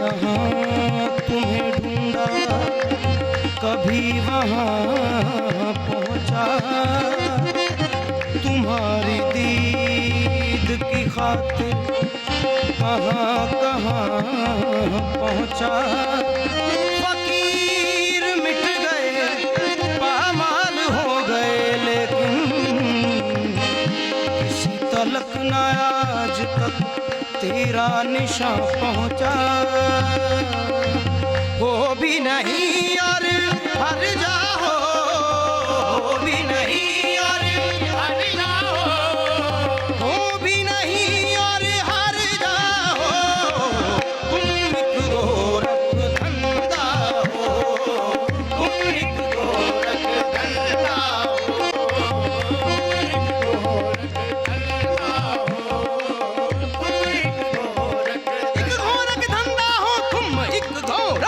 यहाँ तुम्हें ढूंढा, कभी वहाँ पहुँचा, तुम्हारी दीद की खातिर कहाँ कहाँ पहुँचा। फकीर मिट गए, पामाल हो गए, लेकिन किसी तलक न आज तक तेरा निशान पहुँचा। हो भी नहीं और हर जाओ, हो भी नहीं और हर जाओ, हो भी नहीं और हर जाओ। तुम एक गोरख धंधा हो, तुम एक गोरख धंधा हो, एक गोरख धंधा हो, तुम एक गोरख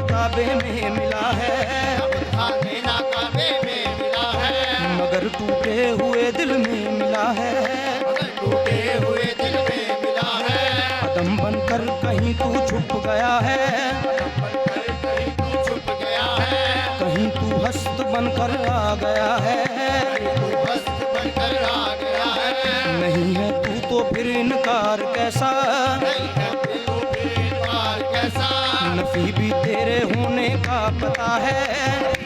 काबे में मिला है, खाने ना काबे में मिला है, मगर टूटे हुए दिल में मिला है, मगर टूटे हुए दिल में मिला है। कदम बनकर कहीं तू छुप गया है, कदम बनकर कहीं तू छुप गया है, कहीं तू हस्त बनकर आ गया है, तू हस्त बनकर आ गया है। नहीं है तू तो फिर इनकार कैसा, नहीं है तू फिर इनकार कैसा। नफी भी तेरे होने का पता है,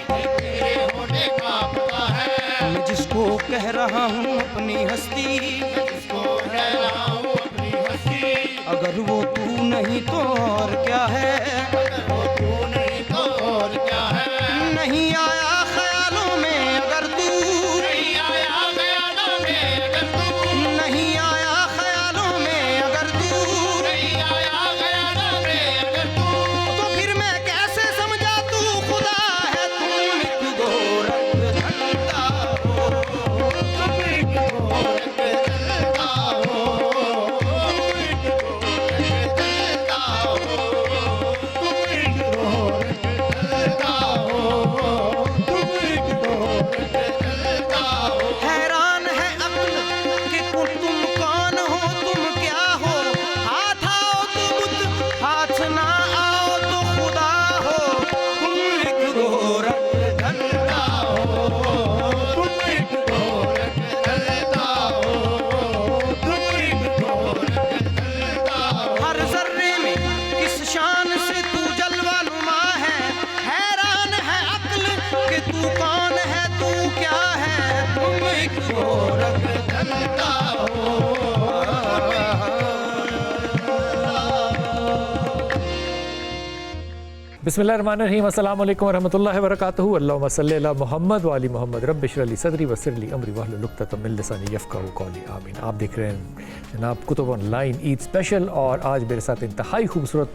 तेरे होने का पता है। मैं जिसको कह रहा हूँ अपनी हस्ती, जिसको कह रहा हूँ अपनी हस्ती, अगर वो तू नहीं तो और क्या है, अगर वो तू नहीं तो और क्या है। नहीं आया ख्यालों में अगर तू, नहीं आया ख्यालों में अगर तू, नहीं आया ख्यालों में अगर तू, नहीं आया ख्यालों में अगर तू, तो फिर मैं कैसे समझा तू खुदा है। तुम एक गोरख धंधा हो, तुम एक गोरख धंधा हो, तुम एक गोरख धंधा हो, तुम एक गोरख धंधा हो, तुम एक गोरख धंधा हो। हैरान है अक्ल कि तुम कौन हो, तुम क्या हो। हाथ आओ तो बुत, हाथ ना आओ तो खुदा हो। तुम एक गोरख धंधा हो, तुम एक गोरख धंधा हो, तुम एक गोरख धंधा हो। हर जर्रे में किस शान से तू जलवा नुमा है। हैरान है अक्ल कि तू कौन है, तू क्या है। तुम एक गोरख धंधा हो। बिस्मिल्लाहिर्रहमानिर्रहीम, अस्सलाम वालेकुम वरहमतुल्लाहि वबरकातुहू। अल्लाहुम्मा सल्लि अला मोहम्मद व आलि मोहम्मद। रब्बि इश्रह ली सदरी वयस्सिर ली अमरी वहलुल उक़दतम मिन लिसानी यफ़क़हू क़ौली। आमीन। आप देख रहे हैं जनाब कुतुब ऑनलाइन ईद स्पेशल, और आज मेरे साथ इंतहाई खूबसूरत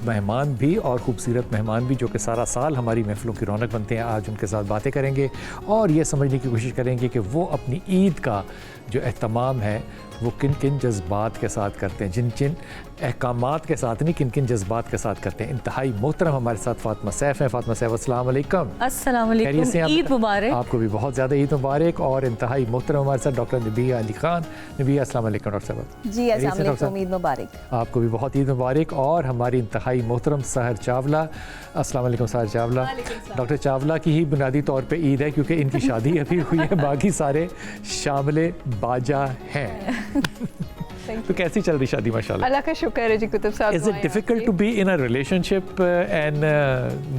मेहमान भी और खूबसूरत मेहमान भी, जो कि सारा साल हमारी महफ़िलों की रौनक बनते हैं। आज उनके साथ बातें करेंगे और ये समझने की कोशिश करेंगे कि वो अपनी ईद का जो एहतमाम है वो किन किन जज्बात के साथ करते हैं, जिन जिन अहकामात के साथ नहीं, किन किन जज्बात के साथ करते हैं। इंतहाई मोहतरम हमारे साथ फ़ातिमा सैफ़ हैं। फ़ातिमा सैफ़, अस्सलाम वालेकुम। अस्सलाम वालेकुम, ईद मुबारक। आपको भी बहुत ज़्यादा ईद मुबारक। और इंतहाई मोहतरम हमारे साथ डॉक्टर नबिया अली ख़ान। नबिया, अस्सलाम वालेकुम। डॉक्टर साहब जी अस्सलाम वालेकुम, ईद मुबारक। आपको भी बहुत ईद मुबारक। और हमारी इंतहाई मोहतरम सहर चावला, अस्सलाम वालेकुम सहर चावला। डॉक्टर चावला की ही बुनियादी तौर पे ईद है क्योंकि इनकी शादी अभी हुई है, बाकी सारे शामिल बाजा हैं। तो कैसी चल रही शादी माशाल्लाह? अल्लाह का शुक्र है जी कुतुब साहब। Is it difficult to be in a relationship and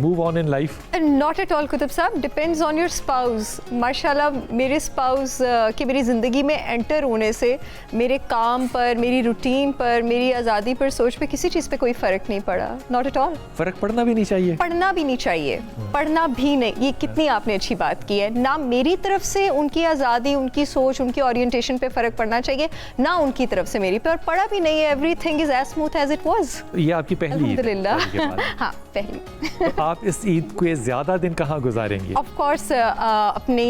move on in life? Not at all Qutub साहब, depends on your spouse। माशाल्लाह मेरे स्पाउस के मेरी ज़िंदगी में एंटर होने से मेरे काम पर, मेरी रूटीन पर, मेरी आज़ादी पर, सोच पे, किसी चीज़ पे कोई फ़र्क नहीं पड़ा। Not at all. फ़र्क पड़ना भी नहीं चाहिए? पढ़ना भी नहीं चाहिए, पढ़ना भी नहीं। ये कितनी आपने अच्छी बात की है। ना मेरी तरफ से उनकी आज़ादी, उनकी सोच, उनकी ओरिएंटेशन पे फ़र्क पड़ना चाहिए, ना उनकी तरफ से मेरी पे, और पढ़ा भी नहीं है। Everything is as smooth as it was. ये आपकी पहली ईद है? अल्हम्दुलिल्लाह। हाँ, पहली। तो आप इस ईद को ज़्यादा दिन कहाँ गुजारेंगी? ऑफ कोर्स अपनी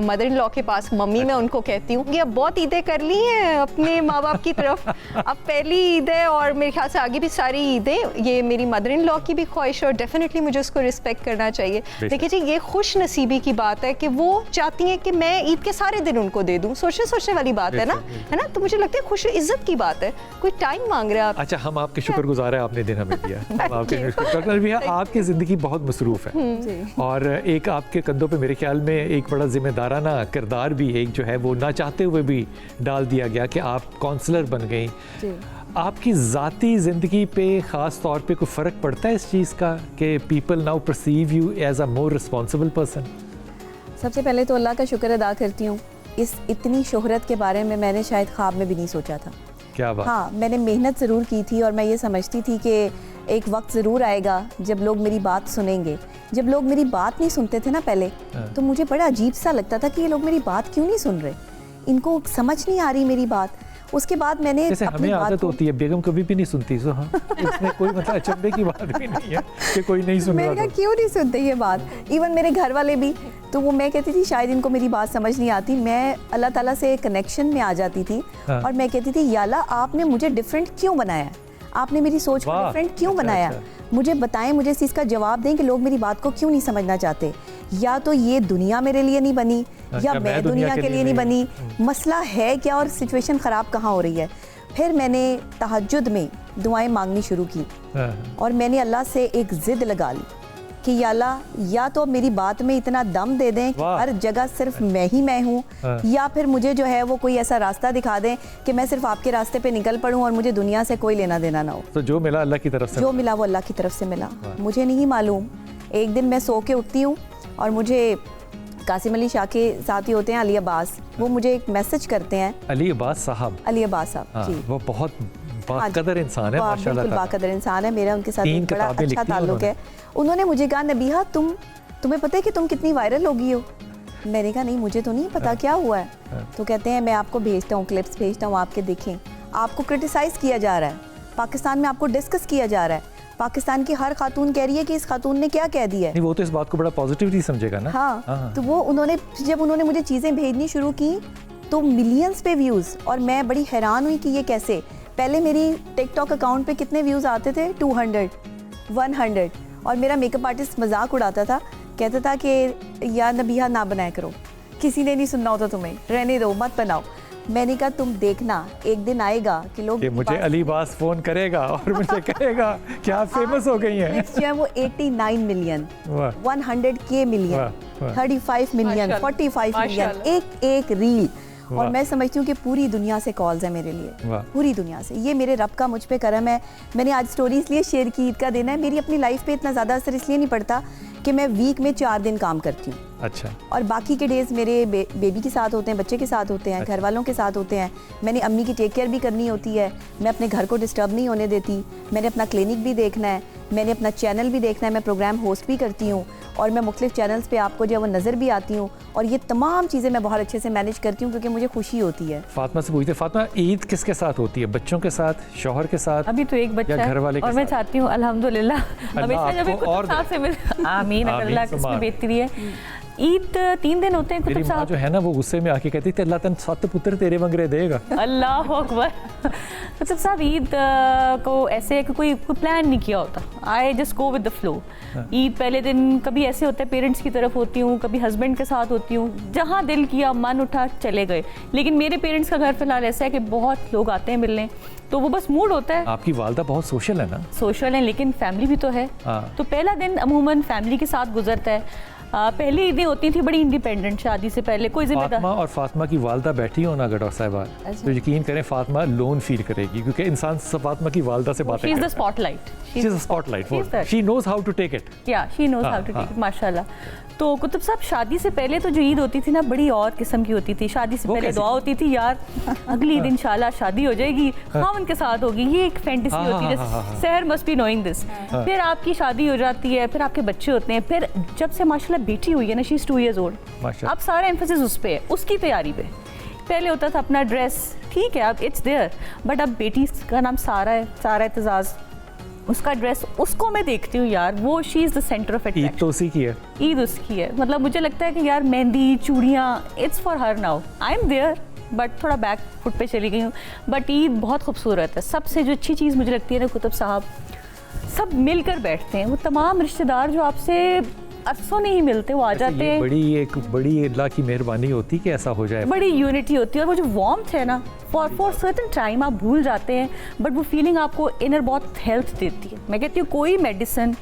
मदर इन लॉ के पास, मम्मी मैं उनको कहती हूँ कि अब बहुत ईदें कर ली हैं अपने माँ बाप की तरफ, अब पहली ईद है और मेरे ख्याल से आगे भी सारी ईदें। ये मेरी मदर इन लॉ की भी ख्वाहिश है और डेफिनेटली मुझे उसको रिस्पेक्ट करना चाहिए। देखिए जी, ये खुश नसीबी की बात है कि वो चाहती हैं कि मैं ईद के सारे दिन उनको दे दूँ। सोचने वाली बात है ना? तो मुझे लगता है खुश इज्जत की बात है। कोई टाइम मांग रहा है आप। अच्छा, हम आपके शुक्रगुजार हैं, आपने दिन हमें दिया। आपकी ज़िंदगी बहुत मसरूफ़ है और एक आपके कंधों पे मेरे ख्याल में एक बड़ा जिम्मेदाराना किरदार भी एक जो है वो ना चाहते हुए भी डाल दिया गया कि आप काउंसलर बन गई। आपकी ज़ाती ज़िंदगी पे ख़ास तौर पे कोई फ़र्क पड़ता है इस चीज़ का कि people now perceive you as a more responsible person? सबसे पहले तो अल्लाह का शुक्र अदा करती हूँ, इस इतनी शोहरत के बारे में मैंने शायद ख्वाब में भी नहीं सोचा था। क्या बात? हाँ, मैंने मेहनत ज़रूर की थी और मैं ये समझती थी कि एक वक्त ज़रूर आएगा जब लोग मेरी बात सुनेंगे। जब लोग मेरी बात नहीं सुनते थे ना पहले, तो मुझे बड़ा अजीब सा लगता था कि ये लोग मेरी बात क्यों नहीं सुन रहे, इनको समझ नहीं आ रही मेरी बात। उसके बाद मैंने जैसे हमें आदत होती है, बेगम कभी भी नहीं सुनती, तो हाँ, इसमें कोई मतलब अचंभे की बात भी नहीं है कि कोई नहीं सुन रहा। मैंने कहा क्यों नहीं सुनते ये बात। इवन मेरे घर वाले भी, तो वो मैं कहती थी शायद इनको मेरी बात समझ नहीं आती। मैं अल्लाह ताला से कनेक्शन में आ जाती थी और मैं कहती थी या अल्लाह, आपने मुझे डिफरेंट क्यों बनाया, आपने मेरी सोच को डिफरेंट क्यों बनाया, मुझे बताएं, मुझे इस चीज़ का जवाब दें कि लोग मेरी बात को क्यों नहीं समझना चाहते। या तो ये दुनिया मेरे लिए नहीं बनी या मैं दुनिया के लिए नहीं बनी, मसला है क्या और सिचुएशन ख़राब कहाँ हो रही है। फिर मैंने तहज्जुद में दुआएं मांगनी शुरू की और मैंने अल्लाह से एक ज़िद लगा ली कि या अल्लाह, या तो मेरी बात में इतना दम दे दें हर जगह सिर्फ मैं हूँ, या फिर मुझे जो है वो कोई ऐसा रास्ता दिखा दें कि मैं सिर्फ आपके रास्ते पे निकल पड़ूँ और मुझे दुनिया से कोई लेना देना ना हो। तो जो मिला अल्लाह की तरफ से, जो मिला वो अल्लाह की तरफ से मिला। मुझे नहीं मालूम, एक दिन मैं सो के उठती हूँ और मुझे कासिम अली शाह के साथी होते हैं अली अब्बास, वो मुझे एक मैसेज करते हैं। अली अब्बास साहब? अली अब्बास साहब जी, वो बहुत बाकदर इंसान है माशाल्लाह। बिल्कुल बाकदर इंसान है, मेरा उनके साथ बड़ा अच्छा ताल्लुक है। उन्होंने मुझे कहा, नबीहा तुम्हें पता है कि तुम कितनी वायरल हो गई हो? मैंने कहा नहीं, मुझे तो नहीं पता, क्या हुआ है? तो कहते हैं मैं आपको भेजता हूँ, क्लिप्स भेजता हूँ, आपके देखें। आपको क्रिटिसाइज़ किया जा रहा है, पाकिस्तान में आपको डिस्कस किया जा रहा है, पाकिस्तान की हर खातून कह रही है कि इस खातून ने क्या कह दिया है। नहीं, वो तो इस बात को बड़ा पॉजिटिवली समझेगा ना। हाँ, तो वो जब उन्होंने मुझे चीज़ें भेजनी शुरू की तो मिलियंस पे व्यूज़, और मैं बड़ी हैरान हुई कि ये कैसे। पहले मेरी टिकटॉक अकाउंट पे कितने व्यूज़ आते थे? 200, 100, और मेरा मेकअप आर्टिस्ट मजाक उड़ाता था, कहता था कि या नबीहा ना बनाया करो, किसी ने नहीं सुनना होता तुम्हें, रहने दो, मत बनाओ। मैंने कहा तुम देखना, एक दिन आएगा कि लोग मुझे अली अब्बास फोन करेगा और मुझे कहेगा कि आप फेमस हो गई हैं। जो है वो 89 million, 100K million, 35 million, 45 million, एक रील। और मैं समझती हूँ कि पूरी दुनिया से कॉल्स है मेरे लिए, पूरी दुनिया से। ये मेरे रब का मुझ पे करम है। मैंने आज स्टोरी इसलिए शेयर की, ईद का दिन है। मेरी अपनी लाइफ पे इतना ज़्यादा असर इसलिए नहीं पड़ता कि मैं वीक में 4 दिन काम करती हूँ। अच्छा। और बाकी के डेज मेरे बेबी के साथ होते हैं, बच्चे के साथ होते हैं, घर वालों के साथ होते हैं। मैंने अम्मी की टेक केयर भी करनी होती है, मैं अपने घर को डिस्टर्ब नहीं होने देती। मैंने अपना क्लिनिक भी देखना है, मैंने अपना चैनल भी देखना है, मैं प्रोग्राम होस्ट भी करती हूँ और मैं मुख्तलिफ चैनल्स पे आपको जो है वो नज़र भी आती हूँ। और ये तमाम चीज़ें मैं बहुत अच्छे से मैनेज करती हूँ क्योंकि मुझे खुशी होती है। फातिमा से पूछते, फातिमा ईद किसके साथ होती है? बच्चों के साथ, शौहर के साथ? अभी तो एक बच्चा घर वाले है और मैं चाहती हूँ अल्हम्दुलिल्लाह हमेशा जब कुतुब साहब से मिल, आमीन, अल्लाह किस्मत बेहतरी है। ईद 3 दिन होते हैं कुतुब साहब। जो है ना वो गुस्से में आके कहती थी अल्लाह तन 7 पुत्र तेरे वंगरे देगा। अल्लाह अकबर। कुतुब साहब ईद को ऐसे है कि कोई प्लान नहीं किया होता, I just go with the flow. Eid पहले दिन कभी ऐसे होता है पेरेंट्स की तरफ होती हूँ, कभी हस्बैंड के साथ होती हूँ, जहाँ दिल किया मन उठा चले गए। लेकिन मेरे पेरेंट्स का घर फिलहाल ऐसा है कि बहुत लोग आते हैं मिलने, तो वो बस मूड होता है। आपकी वालदा बहुत सोशल है ना? सोशल है लेकिन फैमिली भी तो है। तो पहला दिन अमूमन फैमिली के साथ गुजरता है। पहली ईदें होती थी बड़ी इंडिपेंडेंट, शादी से पहले कोई जिम्मेदार। फातिमा और फातिमा की वालदा बैठी हो ना अगर डॉक्टर साहिबा, तो यकीन करें फातिमा लोन फील करेगी, क्योंकि इंसान फातिमा की वालदा से बातें शी इज द करता है। Spotlight, She is a spotlight. She is that. She knows how to take it. या शी नोज हाँ, हाउ टू हाँ। टेक इट, माशाल्लाह। तो कुतुब साहब, शादी से पहले तो जो ईद होती थी ना बड़ी और किस्म की होती थी। शादी से वो पहले कैसी? दुआ होती थी यार अगली ईद इंशाल्लाह शादी हो जाएगी, खामन के साथ होगी, ये एक फैंटेसी हाँ, होती है। हाँ, हाँ, हाँ। सहर मस्ट बी नोइंग दिस। फिर आपकी शादी हो जाती है, फिर आपके बच्चे होते हैं, फिर जब से माशाल्लाह बेटी हुई है ना, शी इज 2 years old, माशाल्लाह। अब सारा एम्फेसिस उस पे है, उसकी तैयारी पे। पहले होता था अपना ड्रेस, ठीक है अब इट्स देयर, बट अब बेटी का नाम सारा है, सारा एतजाज़, उसका ड्रेस, उसको मैं देखती हूँ यार, वो she is the centre of Eid attraction. तो उसी की है। ईद उसकी है, मतलब मुझे लगता है कि यार मेहंदी, चूड़ियाँ, it's for her now. I am there but थोड़ा बैक फुट पे चली गई हूँ, बट ईद बहुत खूबसूरत है। सबसे जो अच्छी चीज़ मुझे लगती है ना कुतुब साहब, सब मिलकर बैठते हैं, वो तमाम रिश्तेदार जो आपसे अरसों नहीं मिलते वो आ जाते ये हैं। बड़ी अल्लाह की मेहरबानी होती कि ऐसा हो जाए। बड़ी यूनिटी होती है, और वो जो वार्मथ है ना, फॉर सर्टन टाइम आप भूल जाते हैं, बट वो फीलिंग आपको इनर बहुत हेल्थ देती है। मैं कहती हूँ कोई मेडिसिन,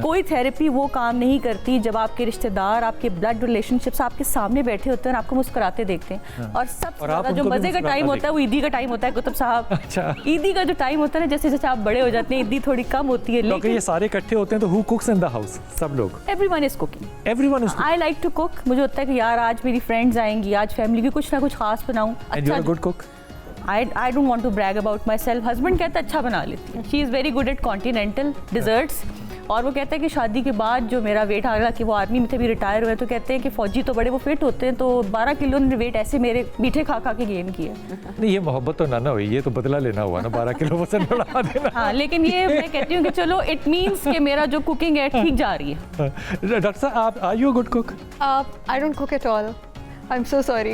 कोई थेरेपी वो काम नहीं करती जब आपके रिश्तेदार, आपके ब्लड रिलेशनशिप्स आपके सामने बैठे होते हैं और आपको मुस्कुराते देखते हैं। और सबसे और आप ज़्यादा जो उनको भी मज़े का मुस्कुराता टाइम होता है वो ईदी का टाइम होता है कुतुब साहब। अच्छा। ईदी का जो टाइम होता है ना, जैसे जैसे आप बड़े हो जाते हैं ईदी थोड़ी कम होती है, क्योंकि ये लेकिन सारे इकट्ठे होते हैं तो who cooks in the house? सब लोग। Everyone is cooking. Everyone is I like to cook. मुझे होता है कि यार आज मेरी फ्रेंड्स आएंगी, आज फैमिली की कुछ ना कुछ खास बनाऊं। And you are good cook? I don't want to brag about myself. Husband कहता है अच्छा बना लेती है, she is very good at continental desserts. और वो कहता है कि शादी के बाद जो मेरा वेट आ गया, कि वो आर्मी में थे भी रिटायर हुए, तो कहते हैं कि फौजी तो बड़े वो फिट होते हैं, तो 12 किलो ने वेट ऐसे मेरे मीठे खा खा के गेन किया। नहीं, ये मोहब्बत तो ना हुई, ये तो बदला लेना हुआ ना, 12 किलो वजन बढ़ा देना। हाँ, लेकिन ये मैं कहती हूँ कि चलो इट मीन्स कि मेरा जो कुकिंग है ठीक जा रही है। डॉक्टर साहब, आप are you good cook? I don't cook at all, I am so sorry.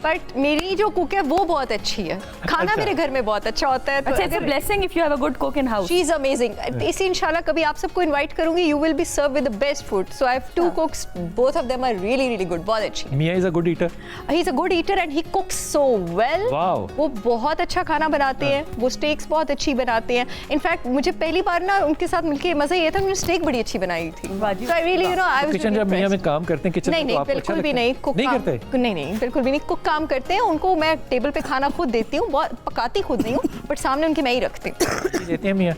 But मेरी जो कुक है वो बहुत अच्छी है, खाना अच्छा। मेरे घर में बहुत अच्छा होता है। तो अच्छा, it's a blessing if you have a good cook in house. She is amazing. इसे इंशाल्लाह कभी आप सबको इनवाइट करूंगी, you will be serve with the best food. So I have 2 cooks, both of them are really really good, बहुत अच्छी। मियां is a good eater? He is a good eater and he cooks so well. Wow. वो बहुत अच्छा खाना बनाते हैं, वो स्टेक्स बहुत अच्छी बनाते हैं। इनफैक्ट मुझे पहली बार ना उनके साथ मिलके मजा ये था, उन्होंने स्टेक बड़ी अच्छी बनाई थी। So I really, you know, I was kitchen जब मियां में काम करते हैं, किचन नहीं नहीं बिल्कुल भी नहीं, कुक नहीं काम- करते? नहीं नहीं बिल्कुल भी नहीं, कुक काम करते हैं। उनको मैं टेबल पे खाना खुद देती हूँ, बहुत पकाती खुद नहीं हूँ, बट सामने उनके मैं ही रखती हूँ। देते हैं मियां?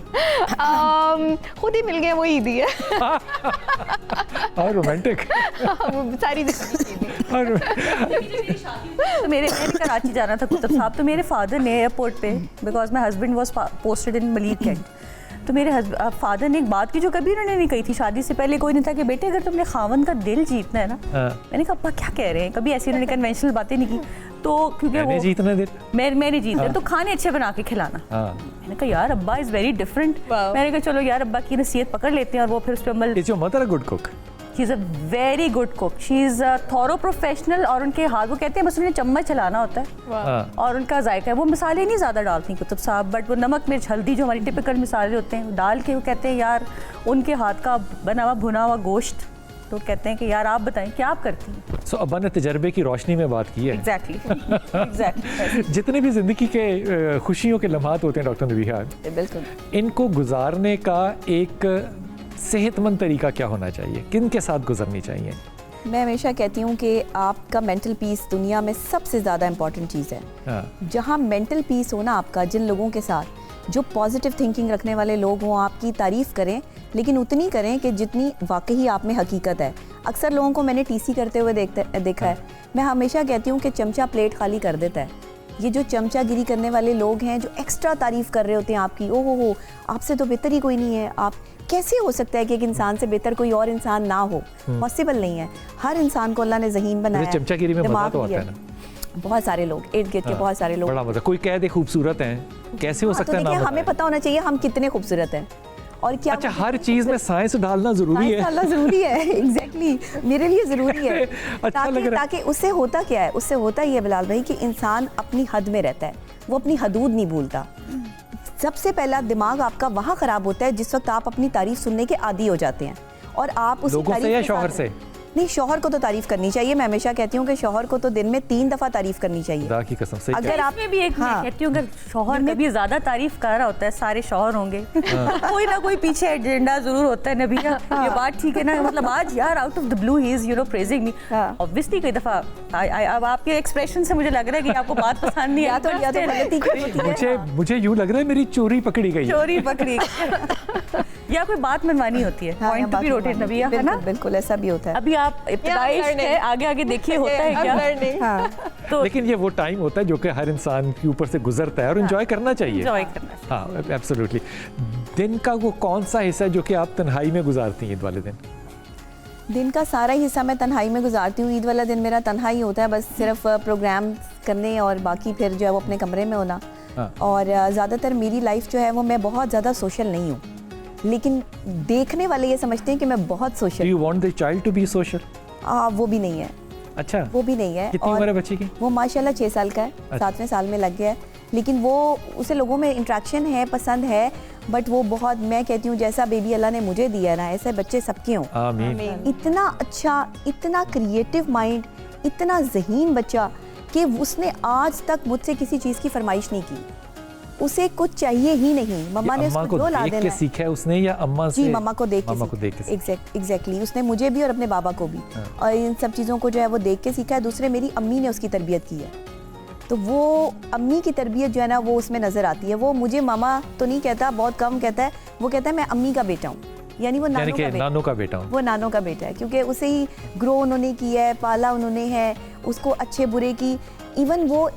खुद ही मिल गए, वही दी है। और रोमांटिक। वो सारी जिंदगी तो मैंने कराची जाना था कुतुब साहब, तो मेरे फादर ने एयरपोर्ट पे, because my husband was posted in Malir cantt, तो मेरे फादर ने एक बात की जो कभी उन्होंने नहीं कही थी शादी से पहले, कोई नहीं था, कि बेटे अगर तुमने खावन का दिल जीतना है ना। हाँ। मैंने कहा अब्बा क्या कह रहे हैं, कभी ऐसी उन्होंने कन्वेंशनल बातें नहीं की। तो क्योंकि मैंने वो जीतना दे। मैंने जीतना तो खाने अच्छे बना के खिलाना। हाँ। मैंने कहा यार अब्बा इज़ वेरी डिफरेंट। Wow. मैंने कहा चलो यार अब्बा की नसीहत पकड़ लेते हैं, और वो फिर उस पर अमल। Is your mother a good cook? She is a very good cook, she is a thorough professional, और उनके हाथ, वो कहते हैं बस उन्हें चम्मच चलाना होता है हाँ। और उनका जायका है। वो मसाले नहीं ज़्यादा डालती कुतुब साहब, बट वो नमक मिर्च हल्दी जो हमारी टिपिकल मसाले होते हैं वो डाल के, वो कहते हैं यार उनके हाथ का बना हुआ भुना हुआ गोश्त, तो कहते हैं कि यार आप बताएं क्या आप करती हैं। सो अब्बा ने तजर्बे की रोशनी में बात की है। एग्जैक्टली। जितने भी जिंदगी के खुशियों के लम्हात होते हैं डॉक्टर नबीहा, बिल्कुल। इनको गुजारने का एक सेहतमंद तरीका क्या होना चाहिए? किन के साथ गुजरनी चाहिए? मैं हमेशा कहती हूँ कि आपका मेंटल पीस दुनिया में सबसे ज़्यादा इम्पॉर्टेंट चीज़ है। हाँ। जहाँ मेंटल पीस हो ना आपका, जिन लोगों के साथ जो पॉजिटिव थिंकिंग रखने वाले लोग हों, आपकी तारीफ़ करें, लेकिन उतनी करें कि जितनी वाकई आप में हकीकत है। अक्सर लोगों को मैंने टीसी करते हुए देखा है। मैं हमेशा कहती हूँ कि चमचा प्लेट खाली कर देता है। ये जो चमचागिरी करने वाले लोग हैं, जो एक्स्ट्रा तारीफ़ कर रहे होते हैं आपकी, ओ हो आपसे तो बेहतर ही कोई नहीं है, आप कैसे हो सकता है कि एक इंसान से बेहतर कोई और इंसान ना हो? पॉसिबल नहीं है। हर इंसान को अल्लाह ने ज़हीन बनाया है, चमचागिरी में मजा दिमाग तो आता दिया है ना। बहुत सारे लोग इर्द गिर्द के, बहुत सारे लोग। बड़ा मजा। कोई कह दे खूबसूरत हैं, कैसे हो हाँ, तो सकता है? देखिए ना हमें पता होना चाहिए हम कितने खूबसूरत हैं और क्या। अच्छा, हर चीज में साइंस डालना जरूरी है। डालना जरूरी है। एग्जैक्टली, मेरे लिए जरूरी है। अच्छा लग रहा है। ताकि उससे होता क्या है, उससे होता ही है बिलाल भाई कि इंसान अपनी हद में रहता है, वो अपनी हदूद नहीं भूलता। सबसे पहला दिमाग आपका वहाँ खराब होता है जिस वक्त आप अपनी तारीफ सुनने के आदी हो जाते हैं, और आप उसी लोगों से तारीफ या के शौहर साथ- से? नहीं, शौहर को तो तारीफ करनी चाहिए। मैं हमेशा कहती हूँ कि शौहर को तो दिन में 3 दफा तारीफ करनी चाहिए। खुदा की कसम से अगर आप इसमें भी एक मैं कहती हूँ, अगर शौहर कभी ज्यादा तारीफ कर रहा होता है, सारे शौहर होंगे, कोई ना कोई पीछे एजेंडा जरूर होता है। नबीहा ये बात ठीक है ना, मतलब आज यार out of the blue he is praising me. Obviously कई दफा अब आपके एक्सप्रेशन से मुझे लग रहा है कि आपको बात पसंद नहीं या तो गलती होती है। मुझे यूं लग रहा है मेरी चोरी पकड़ी गई, चोरी पकड़ी या कोई बात मनवानी होती है। Point to be rotate Nabiha, है ना? बिल्कुल ऐसा भी होता है। अभी आप इब्तिदाई है, आगे आगे देखिए होता है क्या। तो लेकिन ये वो टाइम होता है जो कि हर इंसान के ऊपर से गुजरता है और एंजॉय करना चाहिए। एंजॉय करना चाहिए। हाँ, एब्सोल्युटली। दिन का वो कौन सा हिस्सा है जो कि आप तन्हाई में गुजारती हैं ईद वाले दिन? दिन का सारा हिस्सा मैं तन्हाई में गुजारती हूँ। ईद वाला दिन मेरा तन्हाई होता है, बस सिर्फ प्रोग्राम करने और बाकी फिर जो है वो अपने कमरे में होना। और ज़्यादातर मेरी लाइफ जो है वो, मैं बहुत ज़्यादा सोशल नहीं हूँ, लेकिन देखने वाले ये समझते हैं कि मैं बहुत social. You want the child to be social? वो भी नहीं है। अच्छा, वो भी नहीं है। कितनी उम्र है बच्ची की? वो माशाल्लाह 6 साल का है, 7वें साल में लग गया है। लेकिन वो, उसे लोगों में इंटरेक्शन है, पसंद है, बट वो बहुत, मैं कहती हूँ जैसा बेबी अल्लाह ने मुझे दिया है ना, ऐसे बच्चे सबके हों। आमीन। इतना अच्छा, इतना क्रिएटिव माइंड, इतना ज़हीन बच्चा कि उसने आज तक मुझसे किसी चीज़ की फरमाइश नहीं की। उसे कुछ चाहिए ही नहीं। मम्मा ने उसको जो ला देना है। सीखा है उसने या अम्मा से? जी, मम्मा को देख के। एग्जैक्टली। उसने मुझे भी और अपने बाबा को भी, और इन सब चीज़ों को जो है वो देख के सीखा है। दूसरे, मेरी अम्मी ने उसकी तरबियत की है, तो वो अम्मी की तरबियत जो है ना वो उसमें नज़र आती है। वो मुझे मामा तो नहीं कहता, बहुत कम कहता है। वो कहता है मैं अम्मी का बेटा हूँ, यानी वो नानों का बेटा हूँ। वो नानों का बेटा है, क्योंकि उसे ही ग्रो उन्होंने किया है, पाला उन्होंने है, उसको अच्छे बुरे की। इवन वो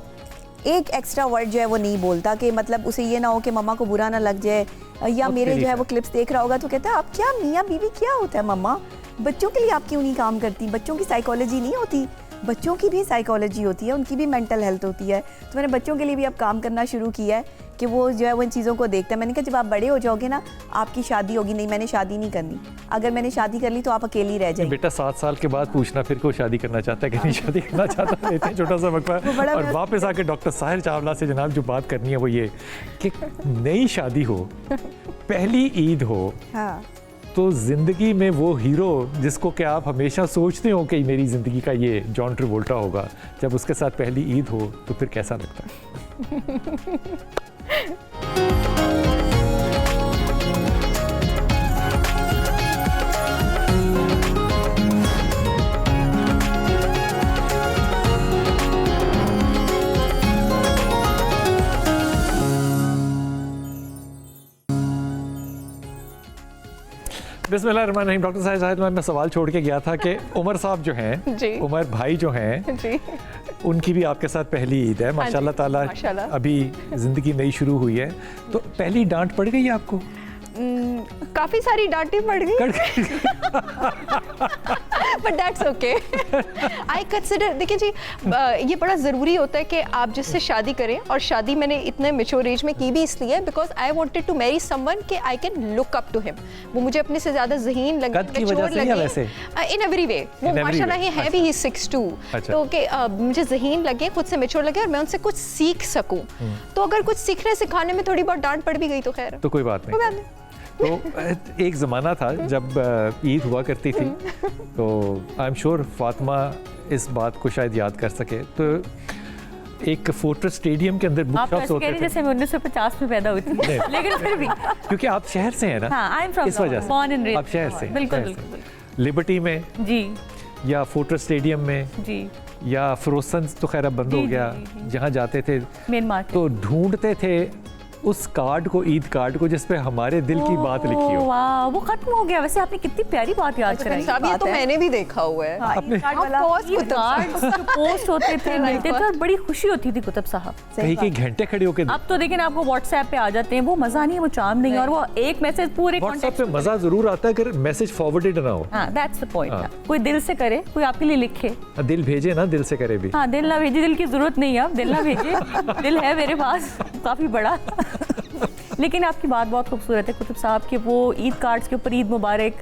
एक एक्स्ट्रा वर्ड जो है वो नहीं बोलता कि मतलब उसे ये ना हो कि मम्मा को बुरा ना लग जाए, या मेरे जो है वो क्लिप्स देख रहा होगा तो कहता है आप क्या मियाँ बीवी क्या होता है मम्मा, बच्चों के लिए आप क्यों नहीं काम करती? बच्चों की साइकोलॉजी नहीं होती? बच्चों की भी साइकोलॉजी होती है, उनकी भी मेंटल हेल्थ होती है। तो मैंने बच्चों के लिए भी अब काम करना शुरू किया है कि वो जो है वो इन चीज़ों को देखता है। मैंने कहा जब आप बड़े हो जाओगे ना, आपकी शादी होगी। नहीं, मैंने शादी नहीं करनी। अगर मैंने शादी कर ली तो आप अकेली रह जाएंगे। बेटा 7 साल के बाद पूछना फिर को शादी करना चाहता है कि नहीं शादी करना चाहता है, छोटा सा मकबरा। और वापस आके डॉक्टर साहिर चावला से जनाब जो बात करनी है वो ये कि नई शादी हो, पहली ईद हो, हाँ, तो जिंदगी में वो हीरो जिसको कि आप हमेशा सोचते हो कि मेरी ज़िंदगी का ये जॉन ट्रेवोल्टा होगा, जब उसके साथ पहली ईद हो तो फिर कैसा लगता है? बिस्मिल्लाहिर्रहमानिर्रहीम। डॉक्टर साहिर मैं सवाल छोड़ के गया था कि उमर साहब जो हैं, उमर भाई जो हैं जी, उनकी भी आपके साथ पहली ईद है माशाल्लाह ताला। अभी ज़िंदगी नई शुरू हुई है, तो पहली डांट पड़ गई आपको? काफ़ी सारी डांटें पड़ गई, but that's okay. I consider, देखिए जी, ये बड़ा ज़रूरी होता है कि आप जिससे शादी करें, और शादी मैंने इतने मैच्योर एज में की भी इसलिए because I wanted to marry someone कि I can look up to him. वो मुझे अपने से ज़्यादा ज़हीन लगे, मैच्योर लगे, इन एवरी वे। वो माशाल्लाह ही है भी, ही 6'2", तो कि मुझे ज़हीन लगे, खुद से मैच्योर लगे और मैं उनसे कुछ सीख सकूँ। तो अगर कुछ सीखने सिखाने में थोड़ी बहुत डांट पड़ भी गई तो खैर, तो कोई बात नहीं। तो एक ज़माना था जब ईद हुआ करती थी, तो आई एम श्योर फातिमा इस बात को शायद याद कर सके, तो एक फोर्ट्रेस स्टेडियम के अंदर बुक शॉप्स होते थे। जैसे मैं 1950 में पैदा हुई थी, लेकिन फिर भी क्योंकि आप शहर से हैं ना। हाँ, आई एम फ्रॉम, इस वजह से आप शहर से। बिल्कुल। लिबर्टी में जी, या फोर्ट्रेस स्टेडियम में जी, या फ्रोसन तो खैर अब बंद हो गया, जहाँ जाते थे मेन मार्केट, तो ढूंढते थे उस कार्ड को, ईद कार्ड को, जिस पे हमारे दिल की बात लिखी हो। वाह, वो खत्म हो गया। वैसे आपने कितनी प्यारी बात याद कराई। ये तो मैंने भी देखा हुआ है। अपने पोस्ट होते थे, मिलते थे, और बड़ी खुशी होती थी कुतुब साहब। कई घंटे खड़े होकर। अब तो लेकिन आपको व्हाट्सएप पे आ जाते हैं, वो मजा नहीं है, वो चार्म नहीं है, और वो एक मैसेज पूरे व्हाट्सएप पे मजा जरूर आता है अगर मैसेज फॉरवर्डेड ना हो। हाँ, दैट्स द पॉइंट। कोई दिल से करे, कोई आपके लिए लिखे, दिल भेजे ना, दिल से करे भी। हाँ, दिल ना भेजे, दिल की जरूरत नहीं है, अब दिल ना भेजे, दिल है मेरे पास काफी बड़ा। लेकिन आपकी बात बहुत खूबसूरत है कुतुब साहब के, वो ईद कार्ड्स के ऊपर ईद मुबारक,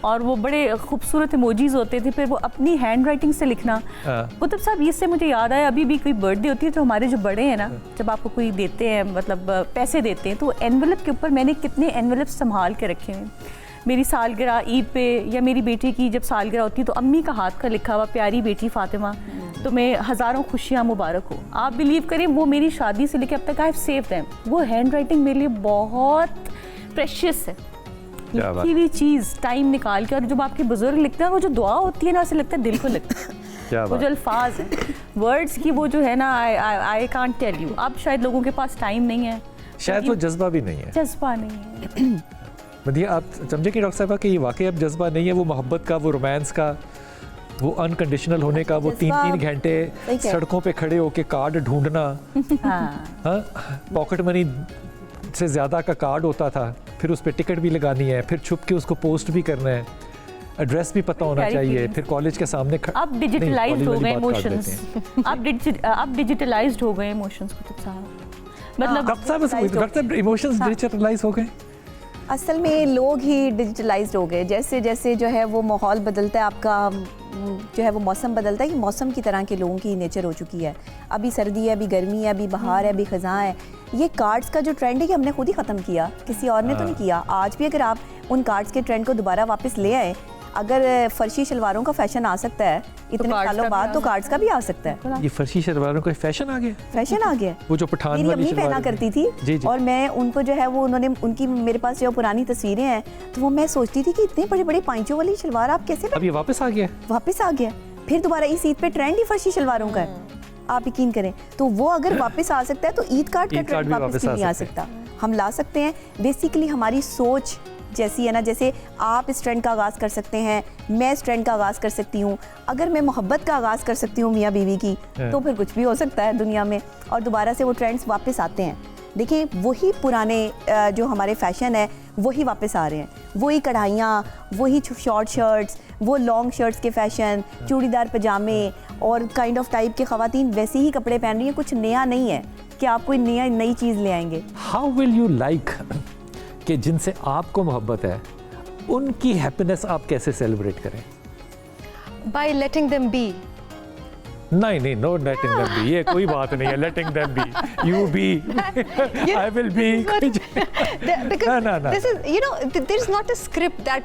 और वो बड़े खूबसूरत इमोजीज होते थे, फिर वो अपनी हैंड राइटिंग से लिखना। कुतुब साहब, इससे मुझे याद आया, अभी भी कोई बर्थडे होती है तो हमारे जो बड़े हैं ना, जब आपको कोई देते हैं, मतलब पैसे देते हैं, तो एनवेलप के ऊपर मैंने कितने एनवेलप संभाल के रखे हैं। मेरी सालगिरह ईद पे या मेरी बेटी की जब सालगिरह होती है तो अम्मी का हाथ का लिखा हुआ प्यारी बेटी फातिमा तुम्हें हज़ारों खुशियाँ मुबारक हो। आप बिलीव करें वो मेरी शादी से लेकर अब तक आई हैव सेव्ड देम। वो हैंड राइटिंग मेरे लिए बहुत प्रेशियस है, लिखी हुई चीज़ टाइम निकाल के। और जब आपके बुजुर्ग लिखते हैं वो जो दुआ होती है ना, ऐसे लगता है दिल को लगता है। वो जो अल्फाज है वर्ड्स की वो जो है ना, आई कांट टेल यू। अब शायद लोगों के पास टाइम नहीं है, शायद वो जज्बा भी नहीं है, जज्बा नहीं है। मतलब आप समझे कि डॉक्टर साहबा कि ये वाकई अब जज्बा नहीं है, वो मोहब्बत का, वो रोमांस का, वो अनकंडीशनल होने का, वो 3-3 घंटे सड़कों पे खड़े होके कार्ड ढूंढना, हाँ, पॉकेट मनी से ज़्यादा का कार्ड होता था, फिर उस पर टिकट भी लगानी है, फिर छुप के उसको पोस्ट भी करना है, एड्रेस भी पता होना चाहिए, फिर कॉलेज के सामने अब डिजिटलाइज्ड हो गए इमोशंस, अब डिजिटलाइज्ड हो गए इमोशंस कुतुब साहब। मतलब डॉक्टर साहब इमोशंस डिजिटलाइज हो गए। असल में लोग ही डिजिटलाइज्ड हो गए। जैसे जैसे जो है वो माहौल बदलता है, आपका जो है वो मौसम बदलता है, कि मौसम की तरह के लोगों की नेचर हो चुकी है। अभी सर्दी है, अभी गर्मी है, अभी बहार है, अभी ख़ज़ां है। ये कार्ड्स का जो ट्रेंड है कि हमने खुद ही ख़त्म किया, किसी और ने तो नहीं किया। आज भी अगर आप उन कार्ड्स के ट्रेंड को दोबारा वापस ले आए, अगर फर्शी शलवारों का फैशन आ सकता है इतने सालों बाद, तो कार्ड्स का भी आ सकता है। ये फर्शी शलवारों का फैशन आ गया, फैशन आ गया। वो जो पठान मेरी वाली अम्मी पहना करती थी, जी जी। और मैं उनको जो है वो उन्होंने उनकी मेरे पास जो पुरानी तस्वीरें हैं, तो वो मैं सोचती थी कि इतने बड़े बड़े पांचों वाली शलवार आप कैसे, अब ये वापस आ गया, वापस आ गया। फिर दोबारा इस ईद पे ट्रेंड ही फर्शी शलवारों का है, आप यकीन करें। तो वो अगर वापस आ सकता है तो ईद कार्ड का ट्रेंड वापस नहीं आ सकता। हम ला सकते हैं। बेसिकली हमारी सोच जैसी है ना, जैसे आप इस ट्रेंड का आगाज़ कर सकते हैं, मैं इस ट्रेंड का आगाज़ कर सकती हूँ। अगर मैं मोहब्बत का आगाज़ कर सकती हूँ मियाँ बीवी की, तो फिर कुछ भी हो सकता है दुनिया में, और दोबारा से वो ट्रेंड्स वापस आते हैं। देखिए वही पुराने जो हमारे फैशन है वही वापस आ रहे हैं, वही कढ़ाइयाँ, वही शॉर्ट शर्ट्स, वो लॉन्ग शर्ट्स के फैशन, चूड़ीदार पजामे और काइंड ऑफ टाइप के ख़वातीन वैसे ही कपड़े पहन रही हैं। कुछ नया नहीं है कि आप कोई नई चीज़ ले आएंगे। हाउ विल यू लाइक कि जिनसे आपको मोहब्बत है उनकी हैप्पीनेस आप कैसे सेलिब्रेट करें? By letting them be. नहीं, नो लेटिंग देम बी, ये कोई बात नहीं है। Letting them be, you be, I will be. This is, you know, there's not a script that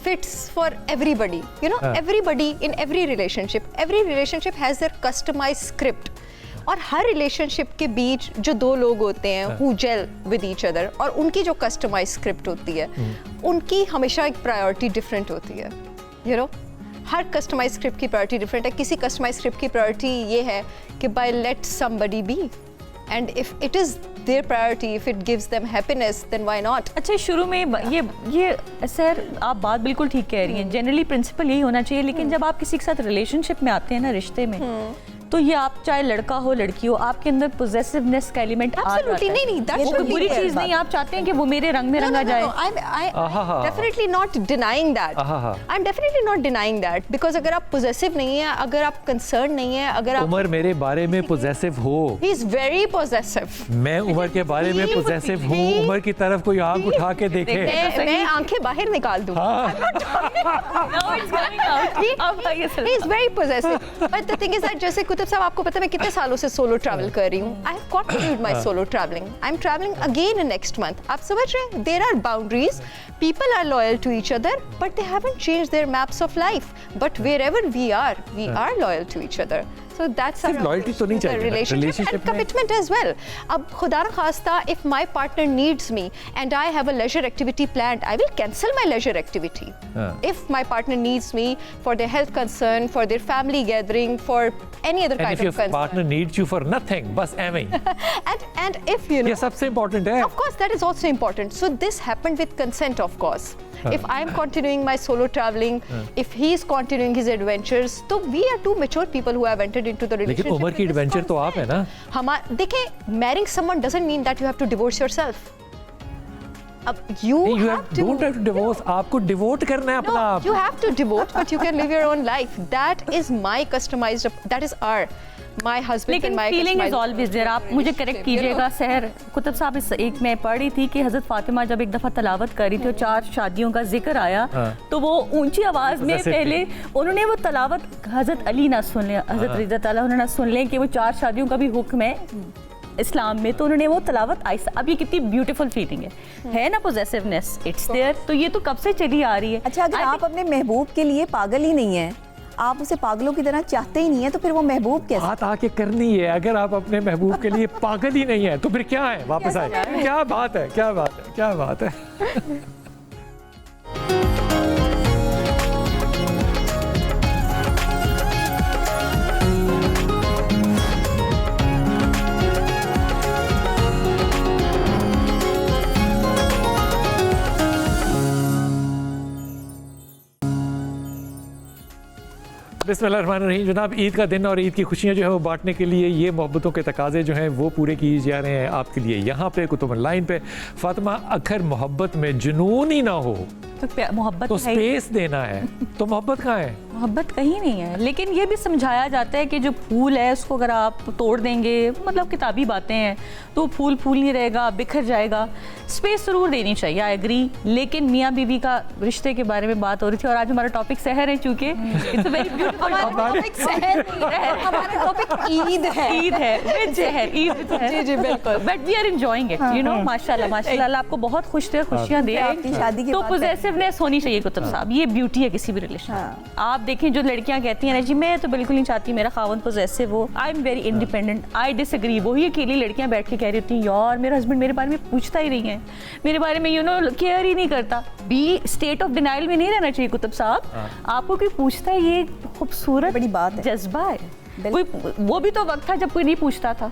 fits for everybody. You know, everybody in every relationship has their customized script. और हर relationship के बीच जो दो लोग होते हैं who gel with each other, और उनकी जो कस्टमाइज स्क्रिप्ट होती है, उनकी हमेशा एक प्रायोरिटी डिफरेंट होती है। यू नो, हर कस्टमाइज स्क्रिप्ट की प्रायोरिटी डिफरेंट है। किसी कस्टमाइज स्क्रिप्ट की प्रायोरिटी ये है कि by let somebody be, and if it is there priority, if it gives them happiness, then why not. अच्छा, शुरू में ये सर आप बात बिल्कुल ठीक कह रही हैं, जनरली प्रिंसिपल यही होना चाहिए। लेकिन जब आप किसी के साथ रिलेशनशिप में आते हैं ना, रिश्ते में, तो ये आप चाहे लड़का हो लड़की हो, आपके अंदर पोजेसिवनेस का एलिमेंट आ जाता है। नहीं, दैट्स वो कोई बुरी चीज नहीं। आप चाहते हैं कि वो मेरे रंग में रंगा जाए। Definitely not denying that, I am definitely not denying that, because अगर आप पोजेसिव नहीं है, अगर आप कंसर्न नहीं है, अगर आप उमर मेरे बारे में पोजेसिव हो, ही इज वेरी पोजेसिव, मैं उमर के बारे में पोजेसिव हूँ, उमर की तरफ कोई आंख उठा के देखे, मैं आंखें बाहर निकाल दूँ। He is very possessive, but the thing is that जैसे कुतुब साहब, आपको पता है मैं कितने सालों से सोलो ट्रैवल कर रही हूँ। I have continued my solo traveling. I'm traveling again in next month. आप समझ रहे हैं? There are boundaries. People are loyal to each other, but they haven't changed their maps of life. But wherever we are loyal to each other. So that's our loyalty तो नहीं चाहिए, relationship and commitment as well. अब खुदा न खास्ता, if my partner needs me and I have a leisure activity planned, I will cancel my leisure activity. If my partner needs me for their health concern, for their family gathering, for any other kind of concern. And if your partner needs you for nothing, बस ऐਵੇਂ ही। and if you know, ये सबसे important है। Of course, that is also important. So this happened with consent, of course. If I'm continuing my solo traveling, if he's continuing his adventures, so we are two mature people who have entered into the relationship. लेकिन उमर की adventure तो आप है ना। देखें, marrying someone doesn't mean that you have to divorce yourself. अब you don't have to divorce. आपको devote करना है अपना आप। You have to devote, but you can live your own life. That is my customized. That is my husband लेकिन and my feeling is customized always there. आप मुझे correct कीजिएगा सहर कुतुब साहब, एक मैं पढ़ रही थी कि हजरत फातिमा जब एक दफा तलावत कर रही थी और 4 शादियों का जिक्र आया, तो वो ऊंची आवाज में पहले उन्होंने वो तलावत हजरत अली ना सुन लें, हजरत रिज़ा ताला उन्होंने सुन लें कि वो 4 शादियों का भी हुक्म है, इस्लाम में, तो उन्होंने वो तलावत आहिस्ता, अब ये कितनी ब्यूटीफुल फीलिंग है ना, पोजेसिवनेस, इट्स देयर, तो ये तो कब से चली आ रही है। अच्छा, अगर आप अपने महबूब के लिए पागल ही नहीं है, आप उसे पागलों की तरह चाहते ही नहीं है, तो फिर वो महबूब कैसे? बात आके करनी है। अगर आप अपने महबूब के लिए पागल ही नहीं है तो फिर क्या है? वापस आए, क्या बात है, क्या बात है, क्या बात है। बिस्मिल्लाहिर्रहमानिर्रहीम। जनाब, ईद का दिन और ईद की खुशियाँ जो है वो बांटने के लिए ये मोहब्बतों के तकाजे जो हैं वो पूरे किए जा रहे हैं आपके लिए। यहाँ पे कुतुब ऑनलाइन पे फातिमा, अगर मोहब्बत में जुनून ही ना हो तो मोहब्बत तो है ही। स्पेस देना है, तो मोहब्बत कहाँ है? मोहब्बत कहीं नहीं है। लेकिन ये भी समझाया जाता है कि जो फूल है उसको अगर आप तोड़ देंगे, मतलब किताबी बातें हैं, तो फूल फूल नहीं रहेगा, बिखर जाएगा। स्पेस ज़रूर देनी चाहिए, आई एग्री। लेकिन मियाँ बीवी का रिश्ते के बारे में बात हो रही थी और आज हमारा टॉपिक सहर है, चूँकि इट्स वेरी ब्यूटीफुल। हमारा टॉपिक ईद है। ईद है विद सहर, ईद विद सहर। जी जी बिल्कुल। But we are enjoying it, you know, माशाल्लाह माशाल्लाह। अल्लाह आपको बहुत खुश दे, खुशियाँ दे। आपकी शादी के तो बाद पॉजिटिवनेस होनी चाहिए कुतुब साहब, ये ब्यूटी है किसी भी रिलेशन। आप देखें जो लड़कियां कहती हैं ना जी मैं तो बिल्कुल नहीं चाहती मेरा खावन पॉजिटिव हो, I am very independent, I disagree. वही अकेली लड़कियां बैठ के कह रही होती हैं यार मेरा हस्बैंड मेरे बारे में पूछता ही नहीं है, मेरे बारे में यू नो केयर ही नहीं करता। बी स्टेट ऑफ डिनाइल में नहीं रहना चाहिए कुतुब साहब। आपको कोई पूछता है, ये खूबसूरत बड़ी बात है, जज्बा है। कोई वो भी तो वक्त था जब कोई नहीं पूछता था।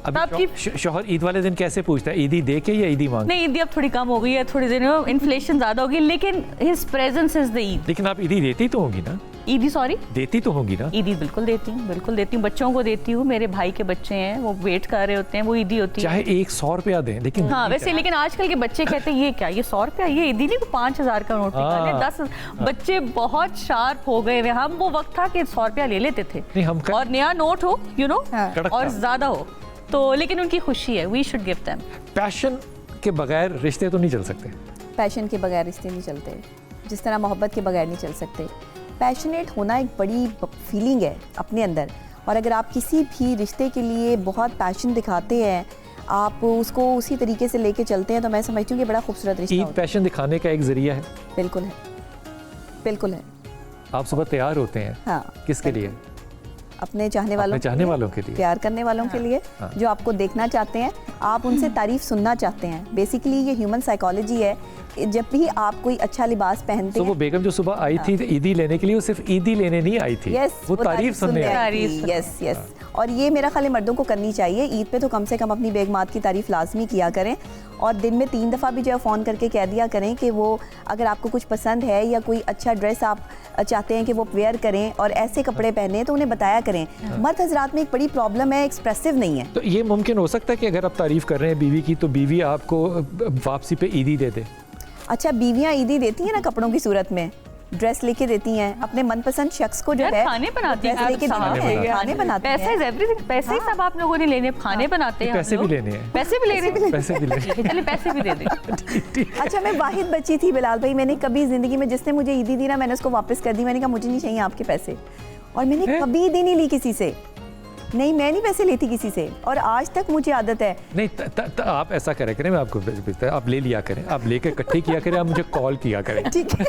अभी शौहर ईद वाले दिन कैसे पूछता है? ईदी दे के या ईदी मांग? नहीं, ईदी अब थोड़ी कम हो गई है, थोड़ी दिन इन्फ्लेशन ज्यादा हो गई, लेकिन his presence is the Eid. लेकिन आप ईदी देती तो होंगी ना? ईदी सॉरी देती तो होंगी ना? ईदी बिल्कुल देती हूँ, बिल्कुल देती हूँ। बच्चों को देती हूँ, मेरे भाई के बच्चे हैं वो वेट कर रहे होते हैं, वो ईदी होती है। चाहे 100 रुपया दें, लेकिन हाँ वैसे, लेकिन आजकल के बच्चे कहते हैं ये क्या, ये 100 रुपया, ये ईदी नहीं, 5000 का नोट निकाले 10। बच्चे बहुत शार्प हो गए। हम वो वक्त था कि 100 रुपया ले लेते थे नहीं, हम और नया नोट हो, यू नो, कड़क और था। ज्यादा हो तो, लेकिन उनकी खुशी है, we should give them. Passion के बगैर रिश्ते तो नहीं चल सकते। पैशन के बगैर रिश्ते नहीं चलते, जिस तरह मोहब्बत के बगैर नहीं चल सकते। पैशनेट होना एक बड़ी फीलिंग है अपने अंदर, और अगर आप किसी भी रिश्ते के लिए बहुत पैशन दिखाते हैं, आप उसको उसी तरीके से लेके चलते हैं, तो मैं समझती हूँ कि बड़ा खूबसूरत रिश्ता ईद होता है। पैशन दिखाने का एक जरिया है। बिल्कुल है, बिल्कुल है। आप सुबह तैयार होते हैं, हाँ, किसके लिए? अपने चाहने वालों के लिए, प्यार करने वालों के लिए, जो आपको देखना चाहते हैं, आप उनसे तारीफ सुनना चाहते हैं। बेसिकली ये ह्यूमन साइकोलॉजी है। जब भी आप कोई अच्छा लिबास पहनते तो हैं, वो बेगम जो सुबह आई थी ईदी लेने के लिए, वो सिर्फ ईदी लेने नहीं आई थी, वो तारीफ सुनने आई थी। Yes yes. और ये मेरा ख्याल है मर्दों को करनी चाहिए। ईद पे तो कम से कम अपनी बेगमात की तारीफ लाजमी किया करें, और दिन में 3 दफ़ा भी जो है फ़ोन करके कह दिया करें कि वो अगर आपको कुछ पसंद है या कोई अच्छा ड्रेस आप चाहते हैं कि वो वेयर करें और ऐसे कपड़े पहने, तो उन्हें बताया करें। मर्द हजरात में एक बड़ी प्रॉब्लम है, एक्सप्रेसिव नहीं है। तो ये मुमकिन हो सकता है कि अगर आप तारीफ कर रहे हैं बीवी की, तो बीवी आपको वापसी पे ईदी दे दे? अच्छा, बीवियाँ ईदी देती हैं ना कपड़ों की सूरत में, ड्रेस लेके देती हैं अपने मनपसंद शख्स को, जो है खाने बनाती हैं, ड्रेस लेके देती हैं, खाने बनाती हैं। पैसा इज एवरीथिंग, पैसे ही सब आप लोगों ने लेने, खाने बनाते हैं, पैसे भी लेने हैं, पैसे भी लेने, पैसे भी लेने। चलिए पैसे भी दे दें। अच्छा, मैं वाहिद बच्ची थी बिलाल भाई, मैंने कभी जिंदगी में जिसने मुझे ईदी दी ना, मैंने उसको वापस कर दी। मैंने कहा मुझे नहीं चाहिए आपके पैसे, और मैंने कभी ईदी नहीं ली किसी से। नहीं, मैं नहीं पैसे लेती किसी से, और आज तक मुझे आदत है। नहीं, आप ऐसा करें, मैं आपको आप ले लिया करें, आप लेकर इकट्ठे किया करें, आप मुझे कॉल किया करें, ठीक है।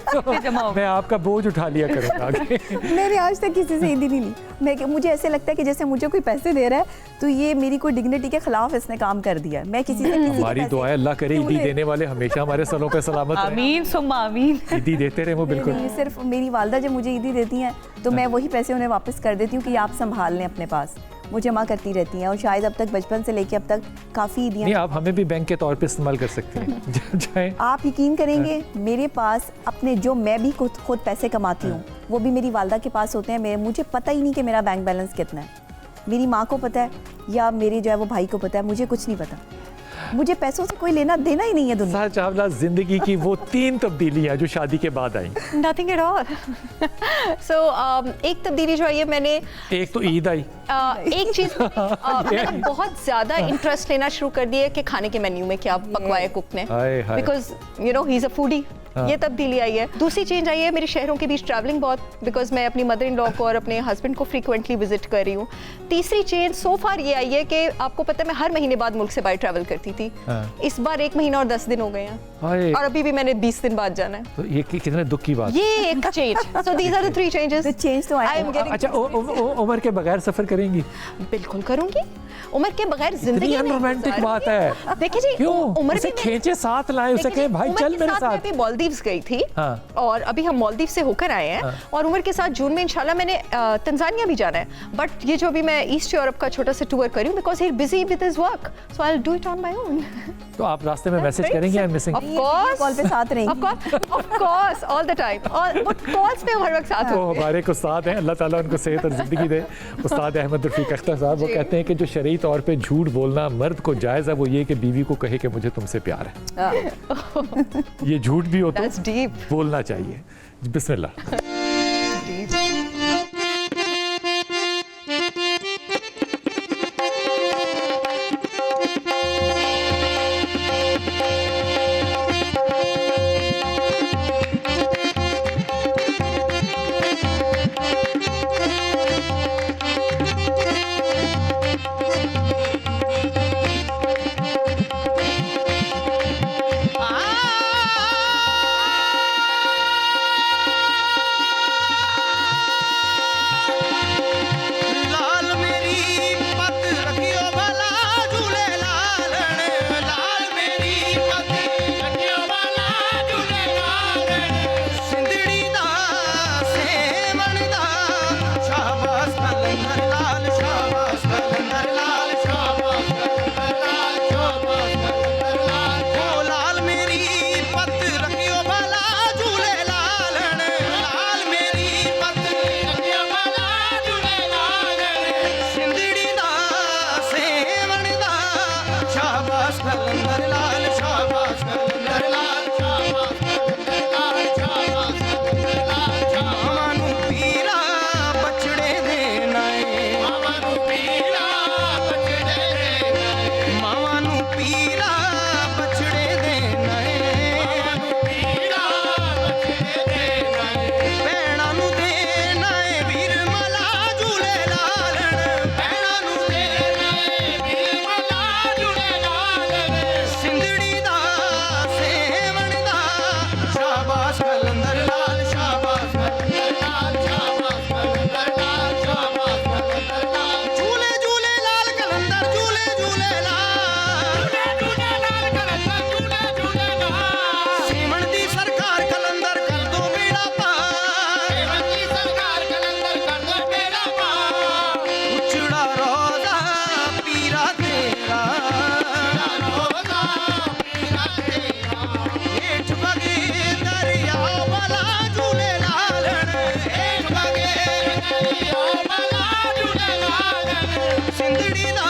तो मैं आपका बोझ उठा लिया करूँगा आगे। मैंने आज तक किसी से ईदी नहीं ली। मुझे ऐसे लगता है कि जैसे मुझे कोई पैसे दे रहा है, तो ये मेरी कोई डिग्निटी के खिलाफ इसने काम कर दिया है। मैं किसी से हमारी दुआ है अल्लाह करे ईदी देने वाले हमेशा हमारे सरों पे सलामत रहें। आमीन सुम्मा आमीन। ईदी देते रहे वो बिल्कुल। नहीं, सिर्फ मेरी वालदा जब मुझे ईदी देती हैं, तो मैं वही पैसे उन्हें वापस कर देती हूँ कि आप संभाल लें अपने पास। वो जमा करती रहती हैं, और शायद अब तक बचपन से लेके अब तक काफ़ी ईदियाँ। नहीं, आप हमें भी बैंक के तौर पे इस्तेमाल कर सकते हैं। जाए आप यकीन करेंगे, मेरे पास अपने, जो मैं भी खुद पैसे कमाती हूँ, वो भी मेरी वालदा के पास होते हैं। मुझे पता ही नहीं कि मेरा बैंक बैलेंस कितना है। मेरी माँ को पता है या मेरे जो है वो भाई को पता है, मुझे कुछ नहीं पता। मुझे पैसों से कोई लेना देना ही नहीं है दुनिया। सारा चावला जिंदगी की वो 3 तब्दीलियां जो शादी के बाद आई। Nothing at all. सो एक तब्दीली जो आई है, मैंने एक तो ईद आई, एक चीज मैंने बहुत ज्यादा इंटरेस्ट लेना शुरू कर दिया है कि खाने के मेन्यू में क्या पकवाया कुक ने, हाय, हाय। Because you know he is a foodie. ये तब्दीली आई है। दूसरी चेंज आई है मेरे शहरों के बीच ट्रैवलिंग बहुत, बिकॉज मैं अपनी मदर इन लॉ को और अपने हस्बैंड को फ्रीक्वेंटली विजिट कर रही हूँ। तीसरी चेंज सो फार ये आई है कि आपको पता है मैं हर महीने बाद मुल्क से बाहर ट्रैवल करती थी, इस बार 1 महीना और 10 दिन हो गए हैं और अभी भी मैंने 20 दिन बाद जाना है। तो ये कितने दुख की बात। ये एक change. So these are the 3 changes. Change तो आई एम गेटिंग। अच्छा उम्र के बगैर सफर करेंगी? बिल्कुल करूंगी। उम्र के बगैर जिंदगी इतनी रोमांटिक बात है। देखिए जी, क्यों उम्र उसे खींचे साथ लाए, उसे कहे भाई चल मेरे साथ। मैं भी मालदीव्स गई थी और अभी हम मालदीव से होकर आए हैं और उम्र के साथ जून में इंशाल्लाह मैंने तंजानिया भी जाना है। बट ये जो अभी मैं ईस्ट यूरोप का छोटा सा टूर कर रही हूँ because he is busy with his work, so I will do it on my own. तो आप रास्ते में मैसेज करेंगे I am missing? Of course, call पे साथ रहेंगी। Of course, all the time. और वो कॉल्स पे हर वक्त साथ वो होंगे। हमारे एक उस्ताद हैं, अल्लाह ताला उनको सेहत और ज़िंदगी दे, उस्ताद अहमद रफ़ीक अख्तर साहब। वो कहते हैं कि जो शरई तौर पे झूठ बोलना मर्द को जायज़ है वो ये कि बीवी को कहे कि मुझे तुमसे प्यार है। ये झूठ भी हो तो That's deep. बोलना चाहिए। बिस्मिल्लाह। लाल मेरी पत रखियो भला झूले लालन, लाल मेरी पत रखियो भला झूले लालन। सिंधड़ी दा सेवन दा शाबाश कलंदर लाल, शाबाश कलंदर लाल, शाबाश कलंदर लाल, शाबाश कलंदर लाल। ओ लाल मेरी पत रखियो भला झूले लालन, लाल मेरी पत रखियो भला झूले लालन। सिंधड़ी दा सेवन दा शाबाश कलंदर लाल, शाबाश कलंदर लाल, शाबाश कलंदर लाल, शाबाश कलंदर लाल। मावां नूं पीरा बछड़े दे नाए, मावां नूं पीरा बछड़े दे नाए, मावां नूं पीरा बछड़े दे नाए, मावां नूं पीरा बछड़े दे नाए। भैणां नूं दे नाए वीर मला झूले लालन, भैणां नूं दे नाए वीर मला झूले लालन। सिंधड़ी दा सेवन दा शाबाश कलंदर लाल, शाबाश कलंदर लाल, शाबाश कलंदर लाल, शाबाश कलंदर लाल। झूले झूले लाल कलंदर झूले झूले लाल, झूले झूले लाल कलंदर झूले झूले लाल। सेवन दी सरकार कलंदर कर दो बेड़ा पार, सेवन दी सरकार कलंदर कर दो बेड़ा पार। उचड़ा रोज़ा पीरा तेरा, रोज़ा पीरा तेरा। हेठ बगे दरिया वाला झूले लालन, हेठ बगे दरिया वाला झूले लालन। सिंधड़ी दा